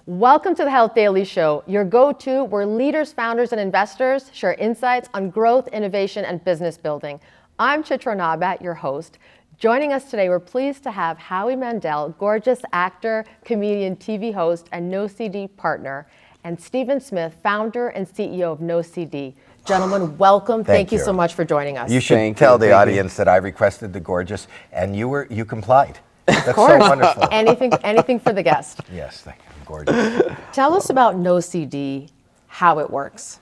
Welcome to the Health Daily Show, your go-to where leaders, founders, and investors share insights on growth, innovation, and business building. I'm Chitra Nabat, your host. Joining us today, we're pleased to have Howie Mandel, gorgeous actor, comedian, TV host, and NOCD partner, and Stephen Smith, founder and CEO of NOCD. Gentlemen, welcome. Thank you so much for joining us. You should tell the audience that I requested the gorgeous, and you complied. That's so wonderful. Anything for the guest. Yes, thank you. Gorgeous. Tell us about NOCD, how it works.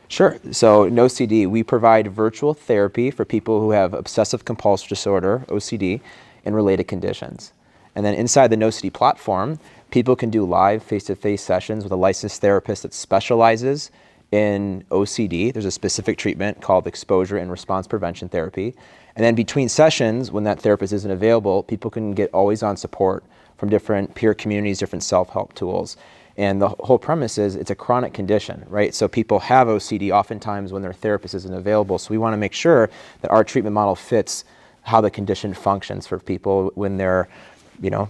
Sure. So NOCD, we provide virtual therapy for people who have obsessive compulsive disorder, OCD, and related conditions. And then inside the NOCD platform, people can do live face-to-face sessions with a licensed therapist that specializes in OCD. There's a specific treatment called exposure and response prevention therapy. And then between sessions, when that therapist isn't available, people can get always-on support from different peer communities, different self-help tools. And the whole premise is it's a chronic condition, right? So people have OCD oftentimes when their therapist isn't available. So we want to make sure that our treatment model fits how the condition functions for people when they're,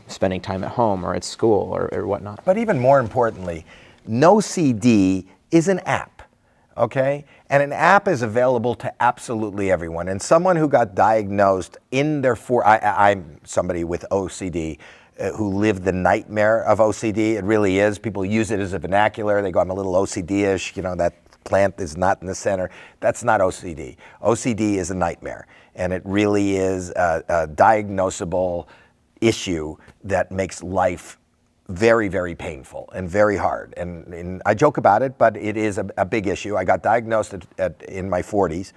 spending time at home or at school or whatnot. But even more importantly, NOCD is an app, okay? And an app is available to absolutely everyone. And someone who got diagnosed in their I'm somebody with OCD who lived the nightmare of OCD. It really is. People use it as a vernacular. They go, I'm a little OCD-ish, that plant is not in the center. That's not OCD. OCD is a nightmare. And it really is a diagnosable issue that makes life very, very painful and very hard. And I joke about it, but it is a big issue. I got diagnosed in my 40s.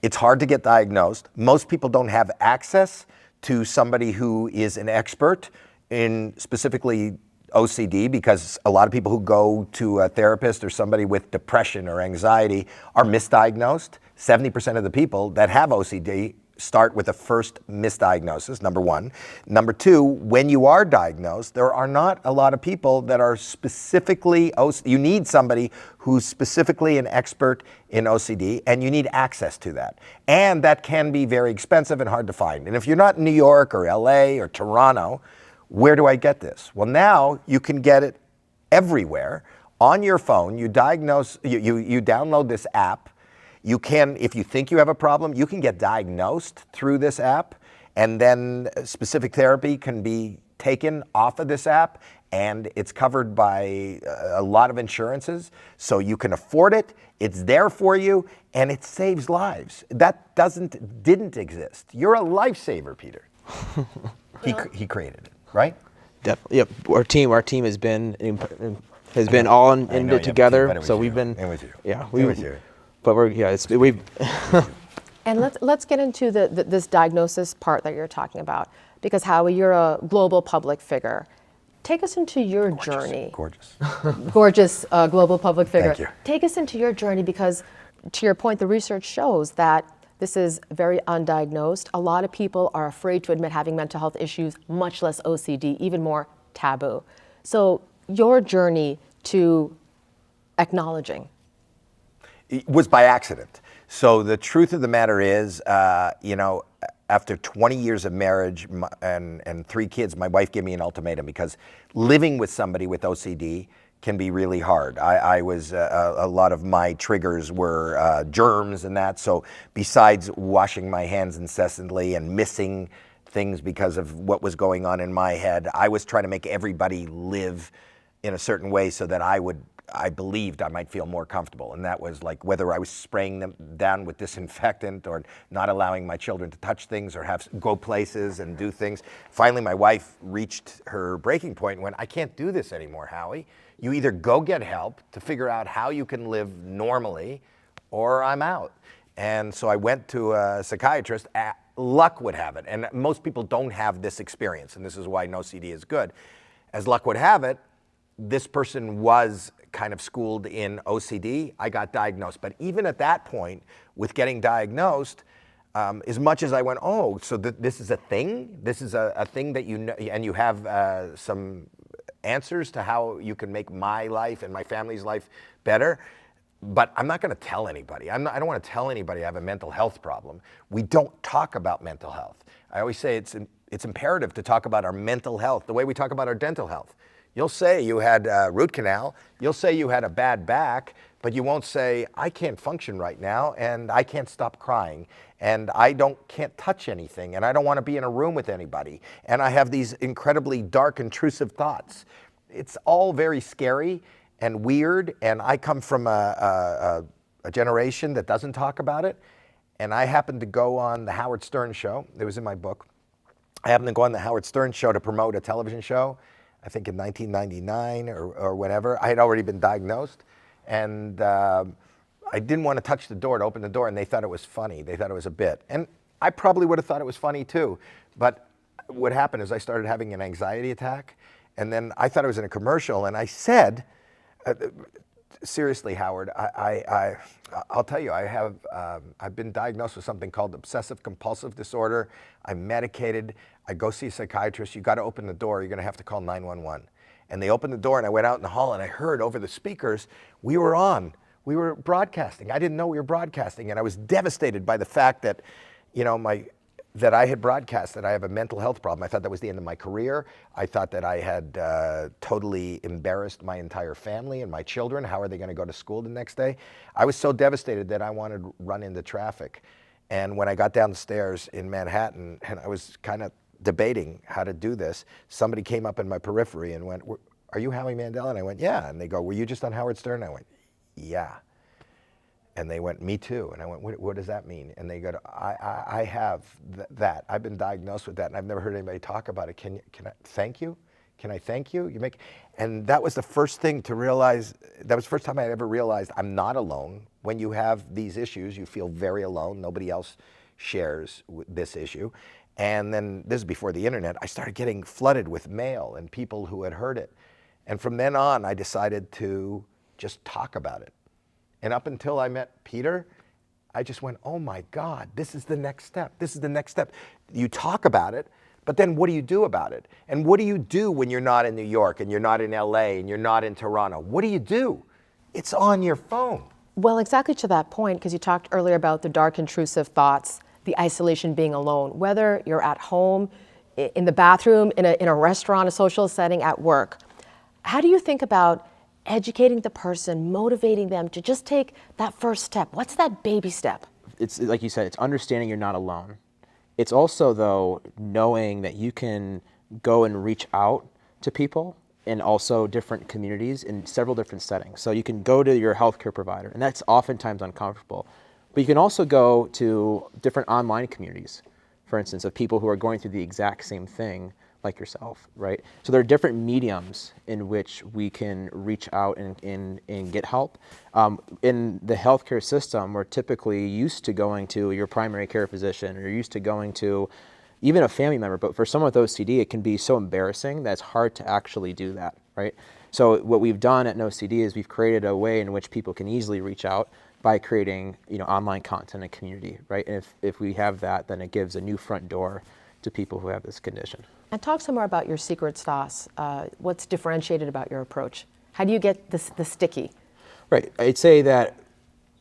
It's hard to get diagnosed. Most people don't have access to somebody who is an expert in specifically OCD, because a lot of people who go to a therapist or somebody with depression or anxiety are misdiagnosed. 70% of the people that have OCD start with a first misdiagnosis, number one. Number two, when you are diagnosed, there are not a lot of people that are specifically OCD. You need somebody who's specifically an expert in OCD, and you need access to that. And that can be very expensive and hard to find. And if you're not in New York or LA or Toronto, where do I get this? Well, now you can get it everywhere on your phone. You download this app. You can, if you think you have a problem, you can get diagnosed through this app, and then specific therapy can be taken off of this app, and it's covered by a lot of insurances, so you can afford it. It's there for you, and it saves lives. That didn't exist. You're a lifesaver, Peter. He created it, right? Definitely. Yep. Our team has been all in it together. So we've been. It was you. Yeah. It was you. But we've. And let's get into this diagnosis part that you're talking about, because Howie, you're a global public figure. Take us into your journey. Gorgeous global public figure. Thank you. Take us into your journey, because to your point, the research shows that this is very undiagnosed. A lot of people are afraid to admit having mental health issues, much less OCD, even more taboo. So your journey to acknowledging. It was by accident. So the truth of the matter is, after 20 years of marriage and 3 kids, my wife gave me an ultimatum, because living with somebody with OCD can be really hard. I was, a lot of my triggers were germs and that. So besides washing my hands incessantly and missing things because of what was going on in my head, I was trying to make everybody live in a certain way so that I believed I might feel more comfortable. And that was like whether I was spraying them down with disinfectant or not allowing my children to touch things or go places and do things. Finally, my wife reached her breaking point and went, I can't do this anymore, Howie. You either go get help to figure out how you can live normally, or I'm out. And so I went to a psychiatrist. Luck would have it, and most people don't have this experience, and this is why NOCD is good. As luck would have it, this person was kind of schooled in OCD. I got diagnosed. But even at that point, with getting diagnosed, as much as I went, oh, so this is a thing? This is a thing that you know, and you have some answers to how you can make my life and my family's life better. But I'm not going to tell anybody. I don't want to tell anybody I have a mental health problem. We don't talk about mental health. I always say it's imperative to talk about our mental health the way we talk about our dental health. You'll say you had a root canal. You'll say you had a bad back, but you won't say, I can't function right now, and I can't stop crying, and can't touch anything, and I don't want to be in a room with anybody, and I have these incredibly dark, intrusive thoughts. It's all very scary and weird, and I come from a generation that doesn't talk about it, and I happened to go on the Howard Stern show. It was in my book. I happened to go on the Howard Stern show to promote a television show, I think in 1999 or whatever. I had already been diagnosed, and I didn't want to touch the door to open the door, and they thought it was funny. They thought it was a bit. And I probably would have thought it was funny too. But what happened is I started having an anxiety attack, and then I thought it was in a commercial, and I said, seriously, Howard, I'll tell you, I've been diagnosed with something called obsessive compulsive disorder. I'm medicated. I go see a psychiatrist. You got to open the door. You're going to have to call 911. And they opened the door, and I went out in the hall, and I heard over the speakers, we were broadcasting. I didn't know we were broadcasting, and I was devastated by the fact that, that I had broadcast that I have a mental health problem. I thought that was the end of my career. I thought that I had totally embarrassed my entire family and my children. How are they going to go to school the next day? I was so devastated that I wanted to run into traffic. And when I got down the stairs in Manhattan, and I was kind of debating how to do this, somebody came up in my periphery and went, "Are you Howie Mandel?" And I went, "Yeah." And they go, "Were you just on Howard Stern?" And I went, "Yeah." And they went, "Me too." And I went, what does that mean? And they go, I have that. I've been diagnosed with that, and I've never heard anybody talk about it. Can I thank you? Can I thank you? And that was the first thing to realize. That was the first time I ever realized I'm not alone. When you have these issues, you feel very alone. Nobody else shares this issue. And then, this is before the internet, I started getting flooded with mail and people who had heard it. And from then on, I decided to just talk about it. And up until I met Peter, I just went, oh my God, this is the next step. This is the next step. You talk about it, but then what do you do about it? And what do you do when you're not in New York and you're not in LA and you're not in Toronto? What do you do? It's on your phone. Well, exactly to that point, because you talked earlier about the dark, intrusive thoughts, the isolation, being alone, whether you're at home, in the bathroom, in a restaurant, a social setting, at work. How do you think about educating the person, motivating them to just take that first step? What's that baby step? It's like you said, it's understanding you're not alone. It's also, though, knowing that you can go and reach out to people in also different communities in several different settings. So you can go to your healthcare provider, and that's oftentimes uncomfortable. But you can also go to different online communities, for instance, of people who are going through the exact same thing like yourself, right? So there are different mediums in which we can reach out and get help. In the healthcare system, we're typically used to going to your primary care physician, or you're used to going to even a family member, but for someone with OCD, it can be so embarrassing that it's hard to actually do that, right? So what we've done at NOCD is we've created a way in which people can easily reach out by creating, online content and community, right? And if we have that, then it gives a new front door to people who have this condition. And talk some more about your secret sauce. What's differentiated about your approach? How do you get the sticky? Right. I'd say that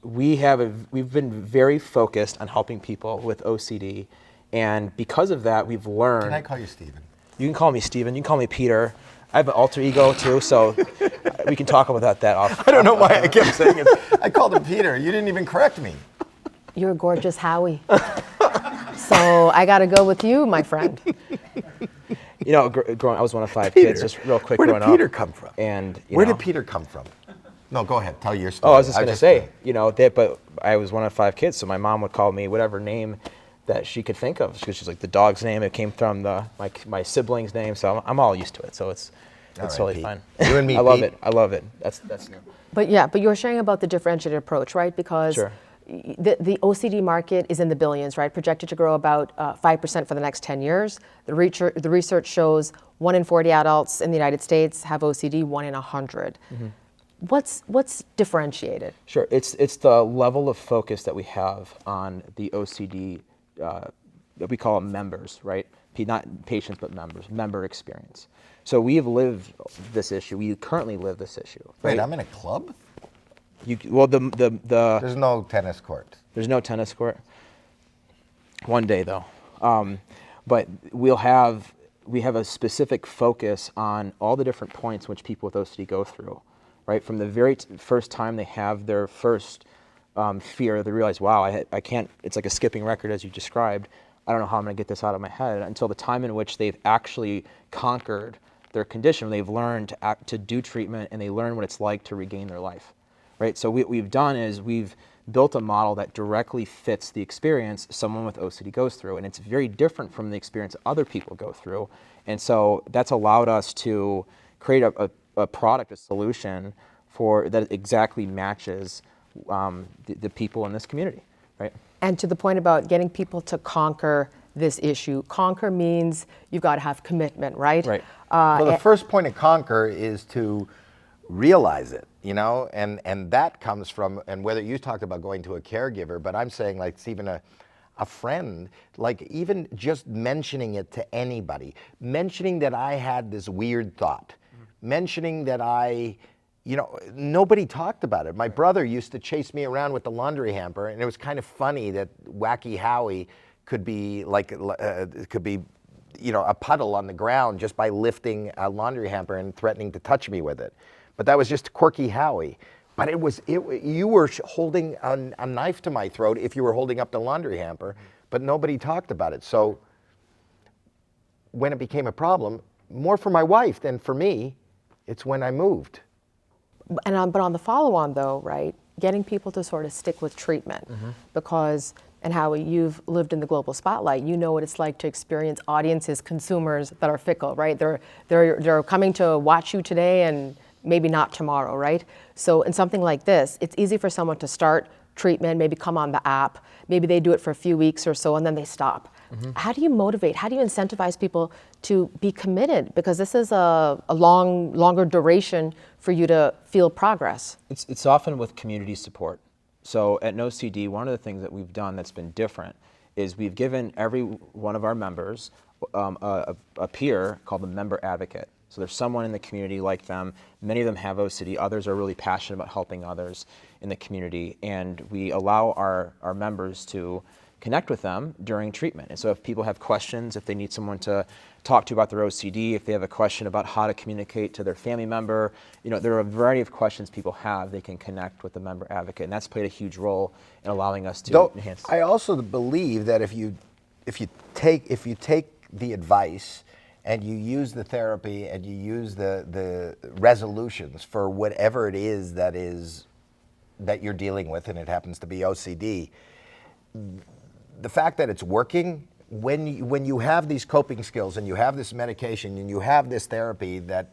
we've been very focused on helping people with OCD, and because of that, we've learned. Can I call you Steven? You can call me Steven. You can call me Peter. I have an alter ego too, so we can talk about that off. I don't know why I kept saying it. I called him Peter. You didn't even correct me. You're gorgeous, Howie. So I got to go with you, my friend. Growing, I was one of 5 Peter. kids. Just real quick, Where growing did Peter up. come from? And Where did Peter come from? No, go ahead. Tell your story. Oh, I was just going to say, but I was one of 5 kids, so my mom would call me whatever name that she could think of, because she's like the dog's name. It came from my sibling's name, so I'm all used to it. So it's totally Pete. fine. You and me, I love Pete. it. I love it. That's new. But you were sharing about the differentiated approach, right? Because Sure. the OCD market is in the billions, right? Projected to grow about 5% for the next 10 years. The research shows 1 in 40 adults in the United States have OCD, 1 in 100. Mm-hmm. What's differentiated? Sure. It's the level of focus that we have on the OCD, that we call them members, right? Not patients, but members, member experience. So we've lived this issue. We currently live this issue. Right? Wait, I'm in a club? There's no tennis court. There's no tennis court. One day, though. But we'll have we have a specific focus on all the different points which people with OCD go through, right? From the very first time they have their first fear, they realize, wow, I can't, it's like a skipping record as you described. I don't know how I'm gonna get this out of my head, until the time in which they've actually conquered their condition. They've learned to do treatment, and they learn what it's like to regain their life, right? So what we've done is we've built a model that directly fits the experience someone with OCD goes through, and it's very different from the experience other people go through. And so that's allowed us to create a product, a solution for that exactly matches the people in this community, right? And to the point about getting people to conquer this issue, conquer means you've got to have commitment, right? Right. Well, the first point of conquer is to realize it, and that comes from, and whether you talked about going to a caregiver, but I'm saying like it's even a friend, like even just mentioning it to anybody, mentioning that I had this weird thought, mentioning that nobody talked about it. My brother used to chase me around with the laundry hamper, and it was kind of funny that Wacky Howie could be like, a puddle on the ground just by lifting a laundry hamper and threatening to touch me with it. But that was just quirky Howie. But you were holding a knife to my throat if you were holding up the laundry hamper, but nobody talked about it. So when it became a problem, more for my wife than for me, it's when I moved. But on the follow-on though, right, getting people to sort of stick with treatment, because, and Howie, you've lived in the global spotlight, you know what it's like to experience audiences, consumers that are fickle, right? They're coming to watch you today and maybe not tomorrow, right? So in something like this, it's easy for someone to start treatment, maybe come on the app, maybe they do it for a few weeks or so and then they stop. How do you motivate, how do you incentivize people to be committed? Because this is a longer duration for you to feel progress. It's often with community support. So at NOCD, one of the things that we've done that's been different is we've given every one of our members a peer called the member advocate. So there's someone in the community like them. Many of them have OCD. Others are really passionate about helping others in the community. And we allow our members to connect with them during treatment. And so if people have questions, if they need someone to talk to about their OCD, if they have a question about how to communicate to their family member, there are a variety of questions people have, they can connect with the member advocate. And that's played a huge role in allowing us to enhance. I also believe that if you take the advice and you use the therapy and you use the resolutions for whatever it is that you're dealing with, and it happens to be OCD, the fact that it's working, when you have these coping skills and you have this medication and you have this therapy that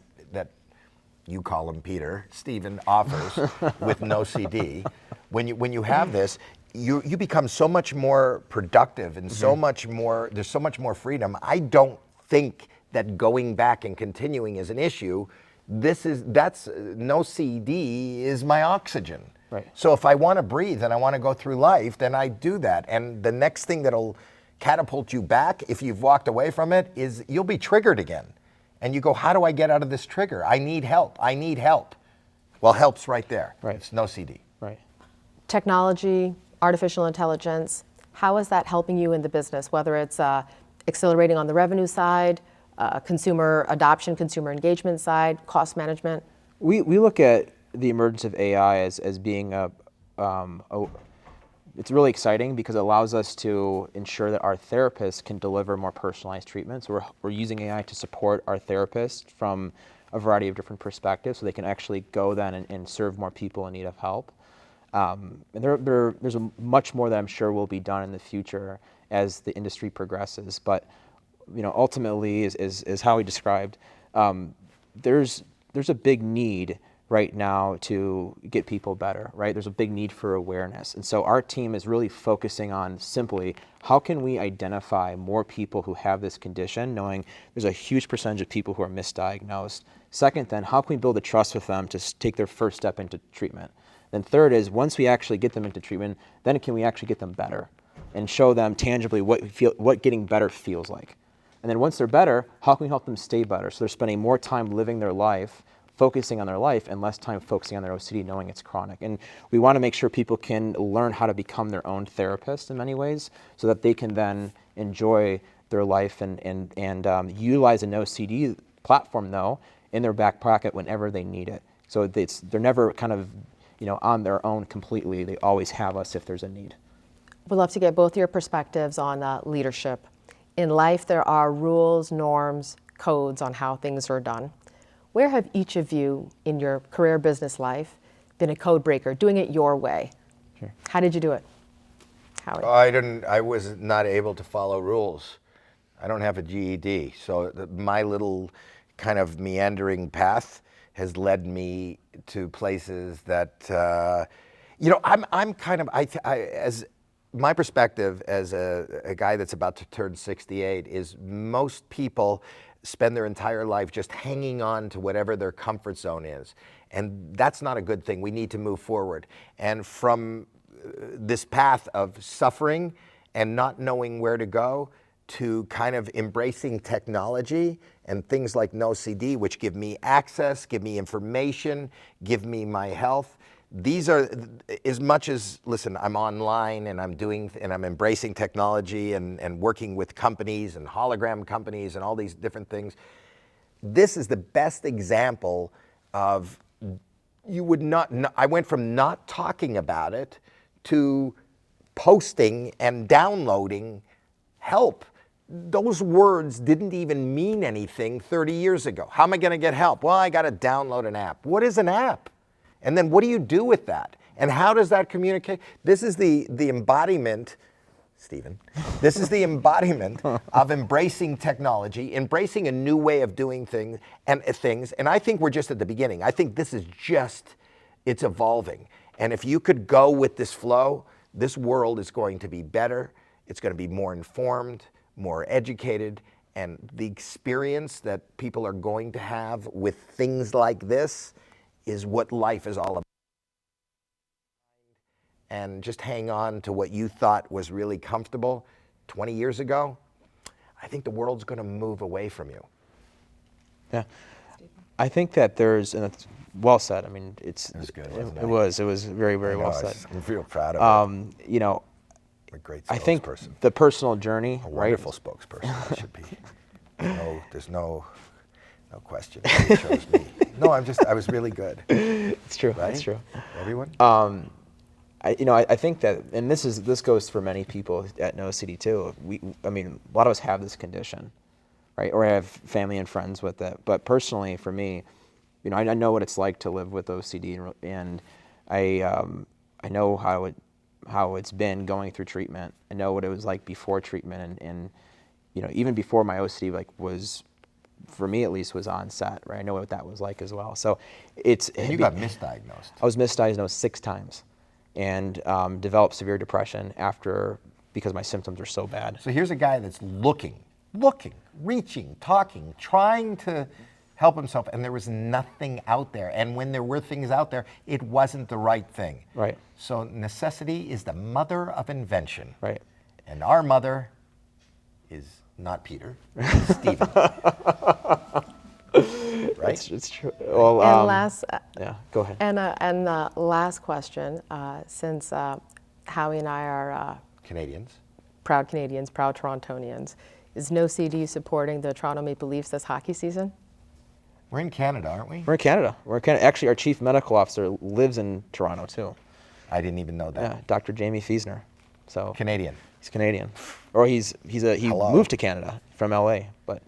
you call him Peter, Stephen offers with NOCD, when you have this, you become so much more productive and so much more, there's so much more freedom. I don't think that going back and continuing is an issue. NOCD is my oxygen. Right. So if I want to breathe and I want to go through life, then I do that. And the next thing that'll catapult you back, if you've walked away from it, is you'll be triggered again. And you go, how do I get out of this trigger? I need help. I need help. Well, help's right there. Right. It's NOCD. Right. Technology, artificial intelligence, how is that helping you in the business, whether it's accelerating on the revenue side, consumer adoption, consumer engagement side, cost management? We look at the emergence of AI as being it's really exciting because it allows us to ensure that our therapists can deliver more personalized treatments. We're using AI to support our therapists from a variety of different perspectives so they can actually go then and serve more people in need of help. And there's much more that I'm sure will be done in the future as the industry progresses. But ultimately, is how we described, there's a big need right now to get people better, right? There's a big need for awareness. And so our team is really focusing on simply how can we identify more people who have this condition, knowing there's a huge percentage of people who are misdiagnosed. Second, then, how can we build a trust with them to take their first step into treatment? Then third is, once we actually get them into treatment, then can we actually get them better and show them tangibly what getting better feels like? And then once they're better, how can we help them stay better? So they're spending more time living their life, focusing on their life, and less time focusing on their OCD, knowing it's chronic. And we want to make sure people can learn how to become their own therapist in many ways so that they can then enjoy their life and utilize a NOCD platform though in their back pocket whenever they need it. So they're never kind of on their own completely. They always have us if there's a need. We'd love to get both your perspectives on leadership. In life, there are rules, norms, codes on how things are done. Where have each of you in your career business life been a code breaker, doing it your way? Sure. How did you do it, Howie? I was not able to follow rules. I don't have a GED, so my little kind of meandering path has led me to places that, I'm kind of, as my perspective as a guy that's about to turn 68 is most people spend their entire life just hanging on to whatever their comfort zone is. And that's not a good thing. We need to move forward. And from this path of suffering and not knowing where to go to kind of embracing technology and things like NOCD, which give me access, give me information, give me my health. These are, as much as, listen, I'm online and I'm embracing technology and working with companies and hologram companies and all these different things. This is the best example of, I went from not talking about it to posting and downloading help. Those words didn't even mean anything 30 years ago. How am I going to get help? Well, I got to download an app. What is an app? And then what do you do with that? And how does that communicate? This is the embodiment, Stephen, this is the embodiment of embracing technology, embracing a new way of doing things. And I think we're just at the beginning. I think this is it's evolving. And if you could go with this flow, this world is going to be better. It's going to be more informed, more educated, and the experience that people are going to have with things like this is what life is all about. And just hang on to what you thought was really comfortable 20 years ago. I think the world's going to move away from you. Yeah. I think that there's, and it's well said. I mean, it was good. It was very, very well said. I feel proud of it. A great spokesperson. I think the personal journey, a wonderful spokesperson. I should be. There's no question. You chose me. No, I was really good. It's true. Right? It's true. Everyone. I think that, and this goes for many people at NOCD too. A lot of us have this condition, right? Or have family and friends with it. But personally, for me, I know what it's like to live with OCD, and I know how it's been going through treatment. I know what it was like before treatment, and even before my OCD was, for me at least, was on set, right? I know what that was like as well. So And you got misdiagnosed. I was misdiagnosed 6 times, and developed severe depression because my symptoms were so bad. So here's a guy that's looking, reaching, talking, trying to help himself, and there was nothing out there. And when there were things out there, it wasn't the right thing. Right. So necessity is the mother of invention. Right. And our mother is not Peter, it's Stephen. Right? It's true. Well, yeah, go ahead. And last question, since Howie and I are Canadians. Proud Canadians, proud Torontonians, is NOCD supporting the Toronto Maple Leafs this hockey season? We're in Canada, aren't we? We're in Canada. Actually, our chief medical officer lives in Toronto too. I didn't even know that. Yeah, Dr. Jamie Fiesner. So Canadian. He's Canadian, or he moved to Canada from LA, but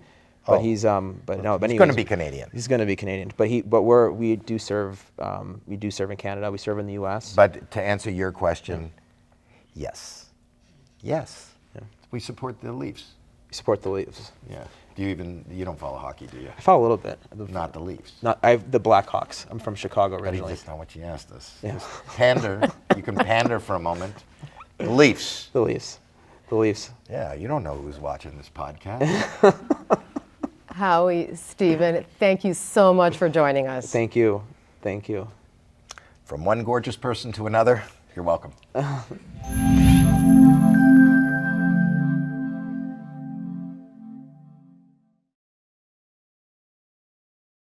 he's but he's going to be Canadian. He's going to be Canadian, but we do serve in Canada. We serve in the U.S. But to answer your question, yes. Yeah. We support the Leafs. We support the Leafs. Yeah. You don't follow hockey, do you? I follow a little bit. Not the Leafs. I have the Blackhawks. I'm from Chicago But originally. that's not what you asked us. Yeah. Just pander. You can pander for a moment. The Leafs. The Leafs. The Leafs. Yeah, you don't know who's watching this podcast. Howie, Stephen, thank you so much for joining us. Thank you. Thank you. From one gorgeous person to another, you're welcome.